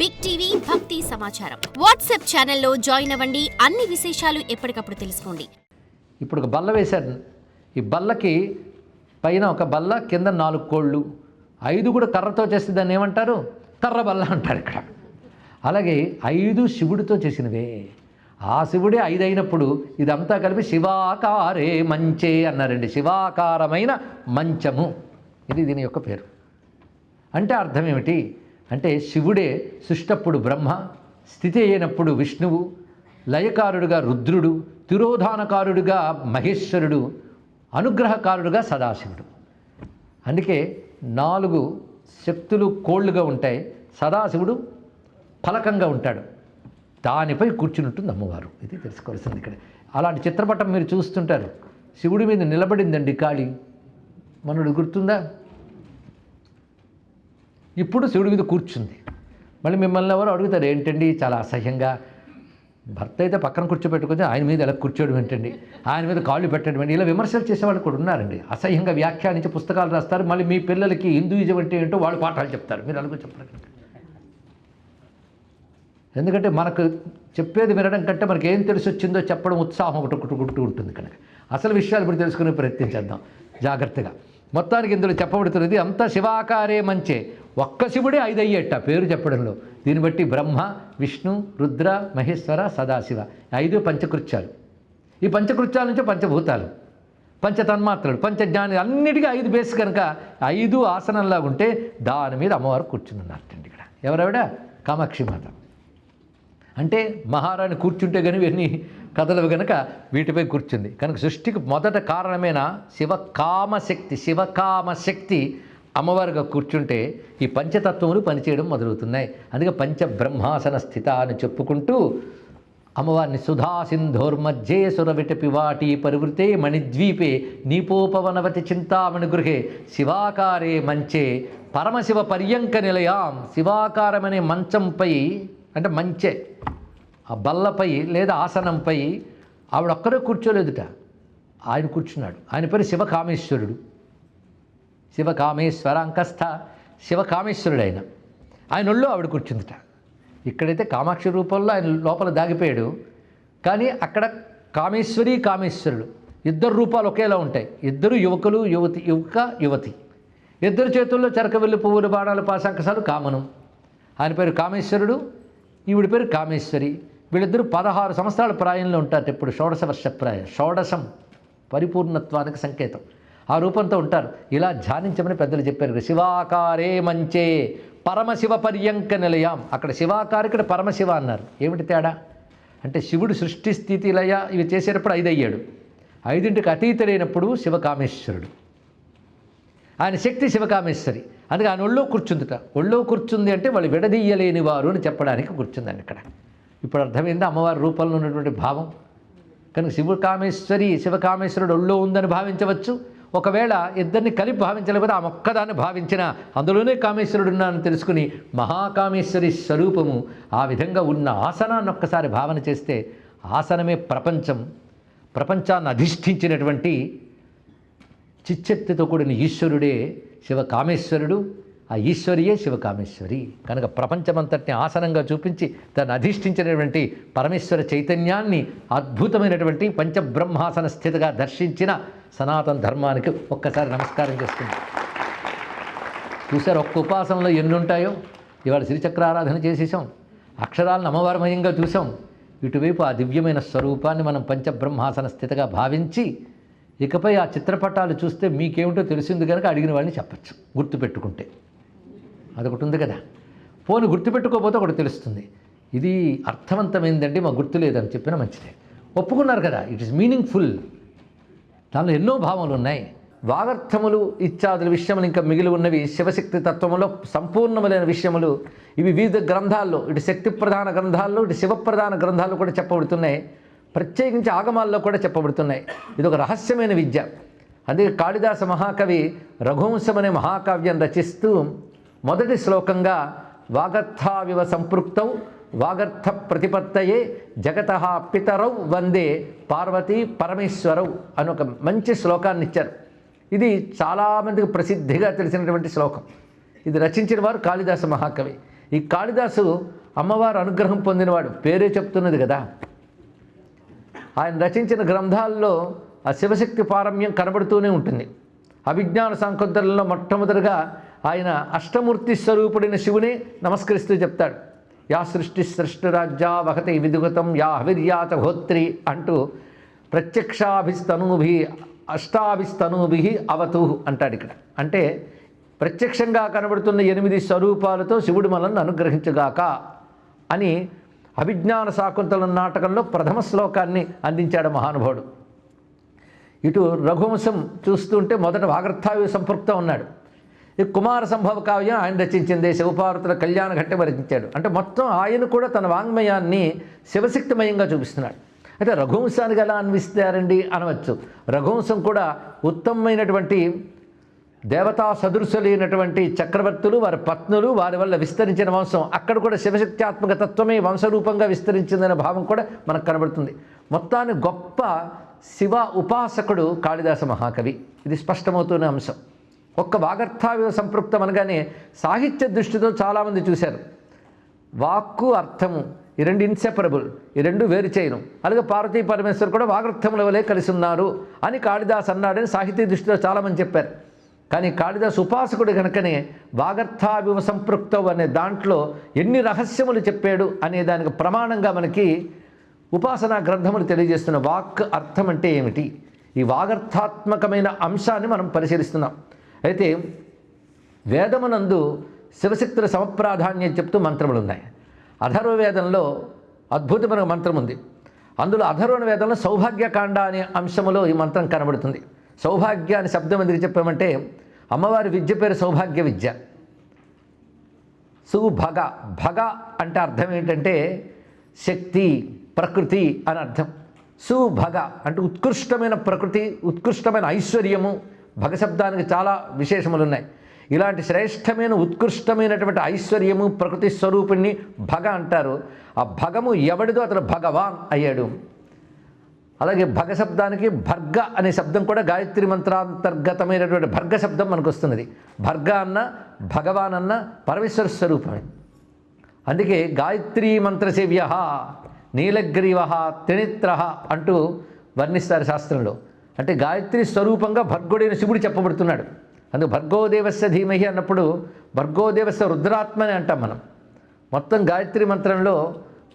Big TV భక్తి సమాచారం WhatsApp ఛానల్లో జాయిన్ అవ్వండి. అన్ని విశేషాలు ఎప్పటికప్పుడు తెలుసుకోండి. ఇప్పుడు ఒక బల్ల వేశారు. ఈ బల్లకి పైన ఒక బల్ల, కింద 4 కోళ్ళు, 5 కూడా కర్రతో చేస్తే దాన్ని ఏమంటారు? కర్ర బల్ల అంటారు ఇక్కడ. అలాగే 5 శివుడితో చేసినవే. ఆ శివుడే 5 అయినప్పుడు ఇదంతా కలిపి శివాకారే మంచే అన్నారండి. శివాకారమైన మంచము, ఇది దీని యొక్క పేరు. అంటే అర్థం ఏమిటి అంటే, శివుడే సృష్టప్పుడు బ్రహ్మ, స్థితి అయినప్పుడు విష్ణువు, లయకారుడుగా రుద్రుడు, తిరోధానకారుడుగా మహేశ్వరుడు, అనుగ్రహకారుడుగా సదాశివుడు. అందుకే 4 శక్తులు కోళ్ళుగా ఉంటాయి, సదాశివుడు ఫలకంగా ఉంటాడు, దానిపై కూర్చుని ఉంటుంది అమ్మవారు. ఇది తెలుసుకోవాల్సింది ఇక్కడ. అలాంటి చిత్రపటం మీరు చూస్తుంటారు. శివుడి మీద నిలబడిందండి కాళీ, మనడు గుర్తుందా? ఇప్పుడు శివుడి మీద కూర్చుంది. మళ్ళీ మిమ్మల్ని ఎవరు అడుగుతారు, ఏంటండి చాలా అసహ్యంగా భర్త అయితే పక్కన కూర్చోబెట్టుకొని ఆయన మీద ఎలా కూర్చోవడం ఏంటండి, ఆయన మీద కాళ్ళు పెట్టడం ఏంటి, ఇలా విమర్శలు చేసేవాళ్ళు కూడా ఉన్నారండి. అసహ్యంగా వ్యాఖ్యానించి పుస్తకాలు రాస్తారు. మళ్ళీ మీ పిల్లలకి హిందూయిజం అంటే ఏంటో వాళ్ళు పాఠాలు చెప్తారు. మీరు అలాగే చెప్పరు. ఎందుకంటే మనకు చెప్పేది వినడం కంటే మనకి ఏం తెలిసి వచ్చిందో చెప్పడం ఉత్సాహం ఒకటి ఉంటుంది కనుక అసలు విషయాలు ఇప్పుడు తెలుసుకునే ప్రయత్నం చేద్దాం జాగ్రత్తగా. మొత్తానికి ఇందులో చెప్పబడుతున్నది అంతా శివాకారే మంచే. ఒక్క శివుడే 5 అయ్యేట పేరు చెప్పడంలో. దీన్ని బట్టి బ్రహ్మ, విష్ణు, రుద్ర, మహేశ్వర, సదాశివ 5 పంచకృత్యాలు. ఈ పంచకృత్యాల నుంచి పంచభూతాలు, పంచతన్మాత్రలు, పంచజ్ఞాని అన్నిటికీ 5 బేస్ కనుక 5 ఆసనంలాగా ఉంటే దాని మీద అమ్మవారు కూర్చుని ఉన్నారండి. ఇక్కడ ఎవరావిడ? కామాక్షి మాత. అంటే మహారాణి కూర్చుంటే కానీ ఇవన్నీ కథలవి కనుక వీటిపై కూర్చుంది కనుక సృష్టికి మొదట కారణమైన శివకామశక్తి అమ్మవారిగా కూర్చుంటే ఈ పంచతత్వములు పనిచేయడం మొదలవుతున్నాయి. అందుకే పంచబ్రహ్మాసన స్థిత అని చెప్పుకుంటూ అమ్మవారిని సుధా సింధోర్మధ్యే సురవిటపి వాటి పరివృతే మణిద్వీపే నీపోపవనవతి చింతామణి గృహే శివాకారే మంచే పరమశివ పర్యంక నిలయాం. శివాకారమనే మంచంపై అంటే మంచే, ఆ బల్లపై లేదా ఆసనంపై ఆవిడొక్కరే కూర్చోలేదుట, ఆయన కూర్చున్నాడు. ఆయన పేరు శివకామేశ్వరుడు. శివకామేశ్వర అంకస్థ శివకామేశ్వరుడు ఆయన ఒళ్ళో ఆవిడ కూర్చుందిట. ఇక్కడైతే కామాక్షి రూపంలో ఆయన లోపల దాగిపోయాడు. కానీ అక్కడ కామేశ్వరుడు 2 రూపాలు ఒకేలా ఉంటాయి. 2 యువకులు, యువతి. 2 చేతుల్లో చెరకవెల్లి పువ్వులు, బాణాలు, పాశాంకసాలు కామనం. ఆయన పేరు కామేశ్వరుడు, ఈవిడి పేరు కామేశ్వరి. వీళ్ళిద్దరూ 16 సంవత్సరాల ప్రాయంలో ఉంటారు. ఇప్పుడు 16 వర్ష ప్రాయం. షోడశం పరిపూర్ణత్వానికి సంకేతం. ఆ రూపంతో ఉంటారు. ఇలా ధ్యానించమని పెద్దలు చెప్పారు. శివాకారే మంచే పరమశివ పర్యంక నిలయాం. అక్కడ శివాకార, ఇక్కడ పరమశివ అన్నారు. ఏమిటి తేడా అంటే, శివుడు సృష్టి స్థితి లయ ఇవి చేసేటప్పుడు 5 అయ్యాడు. 5ంటికి అతీతుడైనప్పుడు శివకామేశ్వరుడు. ఆయన శక్తి శివకామేశ్వరి. అందుకే ఆయన ఒళ్ళో కూర్చుందిట. ఒళ్ళో కూర్చుంది అంటే వాళ్ళు విడదీయలేని వారు అని చెప్పడానికి కూర్చుందండి ఇక్కడ. ఇప్పుడు అర్థమైంది అమ్మవారి రూపంలో ఉన్నటువంటి భావం. కనుక శివకామేశ్వరుడు ఒళ్ళో ఉందని భావించవచ్చు. ఒకవేళ ఇద్దరిని కలిపి భావించలేకపోతే ఆ ఒక్కదాన్ని భావించిన అందులోనే కామేశ్వరుడు ఉన్నానని తెలుసుకుని మహాకామేశ్వరి స్వరూపము ఆ విధంగా ఉన్న ఆసనాన్ని ఒక్కసారి భావన చేస్తే ఆసనమే ప్రపంచాన్ని అధిష్ఠించినటువంటి చిచ్చక్తితో కూడిన ఈశ్వరుడే శివకామేశ్వరుడు. ఆ ఈశ్వరియే శివకామేశ్వరి. కనుక ప్రపంచమంతటిని ఆసనంగా చూపించి దాన్ని అధిష్ఠించినటువంటి పరమేశ్వర చైతన్యాన్ని అద్భుతమైనటువంటి పంచబ్రహ్మాసన స్థితిగా దర్శించిన సనాతన ధర్మానికి ఒక్కసారి నమస్కారం చేస్తుంది. చూసారు ఒక్క ఉపాసనలో ఎన్ని ఉంటాయో. ఇవాళ శ్రీచక్రారాధన చేసేసాం, అక్షరాలను అమ్మవారమయంగా చూసాం. ఇటువైపు ఆ దివ్యమైన స్వరూపాన్ని మనం పంచబ్రహ్మాసన స్థితిగా భావించి ఇకపై ఆ చిత్రపటాలు చూస్తే మీకేమిటో తెలిసింది కనుక అడిగిన వాళ్ళని చెప్పచ్చు, గుర్తుపెట్టుకుంటే. అదొకటి ఉంది కదా. పోను గుర్తుపెట్టుకోకపోతే ఒకటి తెలుస్తుంది, ఇది అర్థవంతమైందండి మాకు గుర్తు లేదని చెప్పిన మంచిదే. ఒప్పుకున్నారు కదా, ఇట్ ఈస్ మీనింగ్ఫుల్. దానిలో ఎన్నో భావములు ఉన్నాయి. వాగర్థములు ఇత్యాదుల విషయములు ఇంకా మిగిలి ఉన్నవి శివశక్తి తత్వములో సంపూర్ణములైన విషయములు. ఇవి వివిధ గ్రంథాల్లో, ఇటు శక్తి ప్రధాన గ్రంథాల్లో, ఇటు శివప్రధాన గ్రంథాల్లో కూడా చెప్పబడుతున్నాయి. ప్రత్యేకించి ఆగమాల్లో కూడా చెప్పబడుతున్నాయి. ఇది ఒక రహస్యమైన విద్య. అందుకే కాళిదాస మహాకవి రఘువంశం అనే మహాకావ్యం రచిస్తూ మొదటి శ్లోకంగా వాగర్థావివ సంపృక్తౌ వాగర్థ ప్రతిపత్తయే జగతః పితరౌ వందే పార్వతీ పరమేశ్వరౌ అని ఒక మంచి శ్లోకాన్ని ఇచ్చారు. ఇది చాలామందికి ప్రసిద్ధిగా తెలిసినటువంటి శ్లోకం. ఇది రచించిన వారు కాళిదాస మహాకవి. ఈ కాళిదాసు అమ్మవారు అనుగ్రహం పొందినవాడు, పేరే చెప్తున్నది కదా. ఆయన రచించిన గ్రంథాల్లో ఆ శివశక్తి పారమ్యం కనబడుతూనే ఉంటుంది. అభిజ్ఞాన శాకుంతలంలో మొట్టమొదటిగా ఆయన అష్టమూర్తి స్వరూపుడైన శివుని నమస్కరిస్తూ చెప్తాడు. యా సృష్టి సృష్టిరాజ్యా వహతి విదుగతం యా హవిర్యాచ హోత్రి అంటూ ప్రత్యక్షాభిస్తనూభి అష్టాభిస్తనూభి అవతు అంటాడు ఇక్కడ. అంటే ప్రత్యక్షంగా కనబడుతున్న 8 స్వరూపాలతో శివుడు మనల్ని అనుగ్రహించుగాక అని అభిజ్ఞాన శాకుంతలం నాటకంలో ప్రథమ శ్లోకాన్ని అందించాడు మహానుభావుడు. ఇటు రఘువంశం చూస్తుంటే మొదట వాగర్థావ్య సంపృక్తం ఉన్నాడు. ఈ కుమార సంభవ కావ్యం ఆయన రచించింది, శివపార్వతుల కళ్యాణ ఘట్టం రచించాడు. అంటే మొత్తం ఆయన కూడా తన వాంగ్మయాన్ని శివశక్తిమయంగా చూపిస్తున్నాడు. అయితే రఘువంశానికి ఎలా అన్విస్తారండి అనవచ్చు. రఘువంశం కూడా ఉత్తమమైనటువంటి దేవతా సదృశులైనటువంటి చక్రవర్తులు, వారి పత్నులు, వారి వల్ల విస్తరించిన వంశం. అక్కడ కూడా శివశక్త్యాత్మక తత్వమే వంశరూపంగా విస్తరించిందనే భావం కూడా మనకు కనబడుతుంది. మొత్తాన్ని గొప్ప శివ ఉపాసకుడు కాళిదాస మహాకవి. ఇది స్పష్టమవుతున్న అంశం. ఒక్క వాగర్థావ్య సంపృక్తం అనగానే సాహిత్య దృష్టితో చాలామంది చూశారు. వాక్కు అర్థము ఈ రెండు ఇన్సెపరబుల్, ఈ రెండు వేరు చేయను. అలాగే పార్వతీ పరమేశ్వరు కూడా వాగర్థముల వలె కలిసి ఉన్నారు అని కాళిదాస్ అన్నాడని సాహిత్య దృష్టిలో చాలామంది చెప్పారు. కానీ కాళిదాస్ ఉపాసకుడు కనుకనే వాగర్థావివ సంపృక్తం అనే దాంట్లో ఎన్ని రహస్యములు చెప్పాడు అనే దానికి ప్రమాణంగా మనకి ఉపాసనా గ్రంథములు తెలియజేస్తున్న వాక్ అర్థం అంటే ఏమిటి, ఈ వాగర్థాత్మకమైన అంశాన్ని మనం పరిశీలిస్తున్నాం. అయితే వేదమునందు శివశక్తుల సమప్రాధాన్యం చెప్తూ మంత్రములు ఉన్నాయి. అథర్వవేదంలో అద్భుతమైన మంత్రం ఉంది. అందులో అథర్వణ వేదంలో సౌభాగ్యకాండ అనే అంశములో ఈ మంత్రం కనబడుతుంది. సౌభాగ్య అనే శబ్దం ఎందుకు చెప్పామంటే అమ్మవారి విద్య పేరు సౌభాగ్య విద్య. సుభగ, భగ అంటే అర్థం ఏంటంటే శక్తి, ప్రకృతి అని అర్థం. సుభగ అంటే ఉత్కృష్టమైన ప్రకృతి, ఉత్కృష్టమైన ఐశ్వర్యము. భగ శబ్దానికి చాలా విశేషములు ఉన్నాయి. ఇలాంటి శ్రేష్టమైన ఉత్కృష్టమైనటువంటి ఐశ్వర్యము ప్రకృతి స్వరూపిణి భగ అంటారు. ఆ భగము ఎవడిదో అతను భగవాన్ అయ్యాడు. అలాగే భగ శబ్దానికి భర్గ అనే శబ్దం కూడా గాయత్రి మంత్రాంతర్గతమైనటువంటి భర్గ శబ్దం మనకు వస్తున్నది. భర్గ అన్న భగవాన్ అన్న పరమేశ్వర స్వరూపమే. అందుకే గాయత్రీ మంత్రసేవ్య నీలగ్రీవ త్రినేత్ర అంటూ వర్ణిస్తారు శాస్త్రంలో. అంటే గాయత్రి స్వరూపంగా భర్గుడైన శివుడు చెప్పబడుతున్నాడు. అందుకు భర్గోదేవస్య ధీమహి అన్నప్పుడు భర్గోదేవస్య రుద్రాత్మని అంటాం మనం. మొత్తం గాయత్రి మంత్రంలో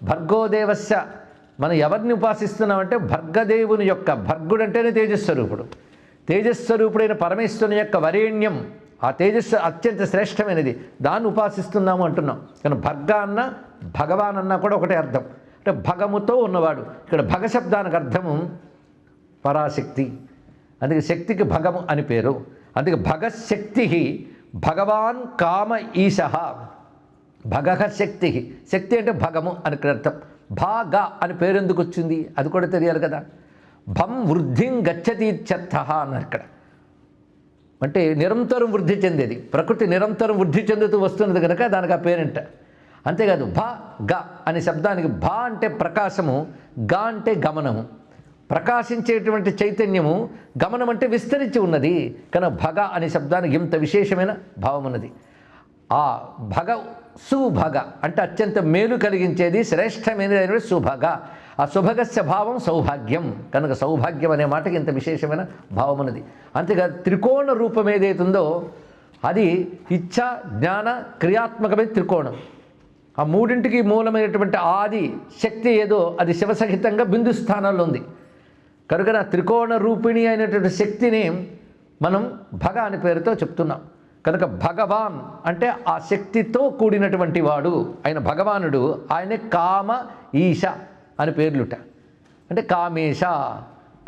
భర్గోదేవస్య మనం ఎవరిని ఉపాసిస్తున్నామంటే భర్గదేవుని యొక్క, భర్గుడు అంటేనే తేజస్వరూపుడు, తేజస్వరూపుడైన పరమేశ్వరుని యొక్క వరేణ్యం, ఆ తేజస్సు అత్యంత శ్రేష్టమైనది, దాన్ని ఉపాసిస్తున్నాము అంటున్నాం. కానీ భర్గ అన్న భగవాన్ అన్న కూడా ఒకటే అర్థం, అంటే భగముతో ఉన్నవాడు. ఇక్కడ భగ శబ్దానికి అర్థము పరాశక్తి. అందుకే శక్తికి భగము అని పేరు. అందుకే భగశక్తి భగవాన్ కామ ఈశ. భగ శక్తి, శక్తి అంటే భగము అని అర్థం. భాగ అని పేరు ఎందుకు వచ్చింది అది కూడా తెలియాలి కదా. భం వృద్ధిం గచ్చతి ఇత్యర్థ అన్నారు ఇక్కడ. అంటే నిరంతరం వృద్ధి చెందేది, ప్రకృతి నిరంతరం వృద్ధి చెందుతూ వస్తున్నది కనుక దానికి ఆ పేరంట. అంతేకాదు భ గ అనే శబ్దానికి భ అంటే ప్రకాశము, గ అంటే గమనము. ప్రకాశించేటువంటి చైతన్యము, గమనం అంటే విస్తరించి ఉన్నది. కానీ భగ అనే శబ్దానికి ఇంత విశేషమైన భావం ఉన్నది. ఆ భగ సుభగ అంటే అత్యంత మేలు కలిగించేది, శ్రేష్టమైనది సుభగ. ఆ సుభగస్య భావం సౌభాగ్యం కనుక సౌభాగ్యం అనే మాటకి ఇంత విశేషమైన భావం ఉన్నది. అంతేకాదు త్రికోణ రూపం ఏదైతుందో అది ఇచ్ఛ జ్ఞాన క్రియాత్మకమైన త్రికోణం. ఆ మూడింటికి మూలమైనటువంటి ఆది శక్తి ఏదో అది శివసహితంగా బిందు స్థానంలో ఉంది. కనుక నా త్రికోణ రూపిణి అయినటువంటి శక్తిని మనం భగ అని పేరుతో చెప్తున్నాం. కనుక భగవాన్ అంటే ఆ శక్తితో కూడినటువంటి వాడు ఆయన భగవానుడు. ఆయనే కామ ఈశ అని పేర్లుట. అంటే కామేశ,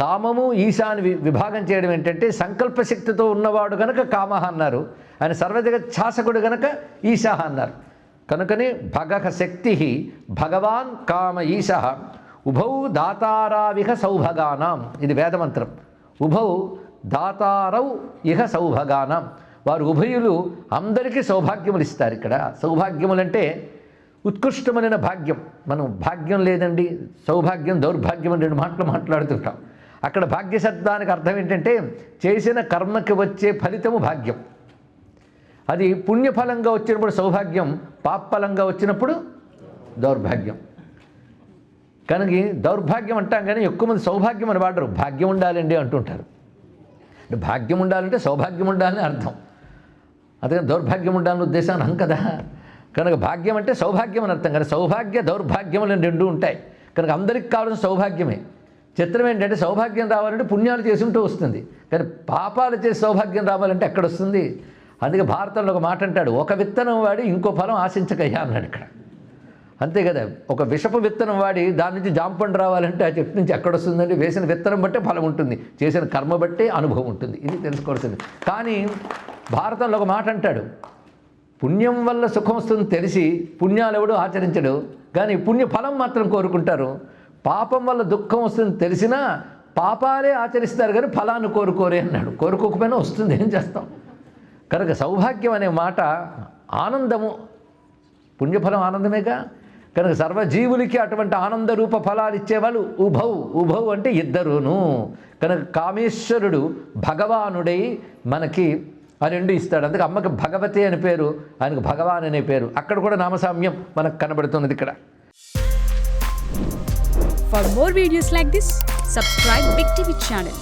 కామము ఈశ అని విభాగం చేయడం ఏంటంటే సంకల్పశక్తితో ఉన్నవాడు కనుక కామ అన్నారు. ఆయన సర్వజగత్ శాసకుడు కనుక ఈశ అన్నారు. కనుకనే భగ శక్తి భగవాన్ కామ ఈశ ఉభౌ దాతారావిహ సౌభగానాం. ఇది వేదమంత్రం. ఉభౌ దాతారౌ ఇహ సౌభగానాం. వారు ఉభయులు అందరికీ సౌభాగ్యములు ఇస్తారు. ఇక్కడ సౌభాగ్యములంటే ఉత్కృష్టమైన భాగ్యం. మనం భాగ్యం లేదండి, సౌభాగ్యం దౌర్భాగ్యం అని 2 మాటలు మాట్లాడుతుంటాం. అక్కడ భాగ్య శబ్దానికి అర్థం ఏంటంటే చేసిన కర్మకి వచ్చే ఫలితము భాగ్యం. అది పుణ్యఫలంగా వచ్చినప్పుడు సౌభాగ్యం, పాపఫలంగా వచ్చినప్పుడు దౌర్భాగ్యం. కనుక దౌర్భాగ్యం అంటాం కానీ ఎక్కువ మంది సౌభాగ్యం అని వాడరు, భాగ్యం ఉండాలండి అంటుంటారు. అంటే భాగ్యం ఉండాలంటే సౌభాగ్యం ఉండాలని అర్థం, అందుకని దౌర్భాగ్యం ఉండాలని ఉద్దేశం అనం కదా. కనుక భాగ్యం అంటే సౌభాగ్యం అని అర్థం, కానీ సౌభాగ్య దౌర్భాగ్యములు రెండు ఉంటాయి. కనుక అందరికి కావాల్సిన సౌభాగ్యమే. చిత్రం ఏంటంటే సౌభాగ్యం రావాలంటే పుణ్యాలు చేసి ఉంటూ వస్తుంది, కానీ పాపాలు చేసి సౌభాగ్యం రావాలంటే ఎక్కడ వస్తుంది? అందుకే భారతంలో ఒక మాట అంటాడు, ఒక విత్తనం వాడి ఇంకో ఫలం ఆశించకయ్యా అన్నాడు ఇక్కడ. అంతే కదా, ఒక విషపు విత్తనం వాడి దాని నుంచి జాంపండు రావాలంటే ఆ చెట్టు నుంచి ఎక్కడ వస్తుందండి? వేసిన విత్తనం బట్టే ఫలం ఉంటుంది, చేసిన కర్మ బట్టే అనుభవం ఉంటుంది. ఇది తెలుసుకోవాల్సింది. కానీ భారతంలో ఒక మాట అంటాడు, పుణ్యం వల్ల సుఖం వస్తుంది తెలిసి పుణ్యాలు ఎవడు ఆచరించడు, కానీ పుణ్యఫలం మాత్రం కోరుకుంటారు. పాపం వల్ల దుఃఖం వస్తుంది తెలిసినా పాపాలే ఆచరిస్తారు కానీ ఫలాన్ని కోరుకోరే అన్నాడు. కోరుకోకపోయినా వస్తుంది, ఏం చేస్తాం? కనుక సౌభాగ్యం అనే మాట ఆనందము, పుణ్యఫలం ఆనందమేగా. కనుక సర్వజీవులకి అటువంటి ఆనంద రూప ఫలాలు ఇచ్చేవాళ్ళు ఉభౌ అంటే ఇద్దరును. కనుక కామేశ్వరుడు భగవానుడై మనకి ఆ రెండు ఇస్తాడు. అందుకే అమ్మకి భగవతి అని పేరు, ఆయనకు భగవాన్ అనే పేరు. అక్కడ కూడా నామసామ్యం మనకు కనబడుతున్నది ఇక్కడ. For more videos like this, subscribe Big TV channel.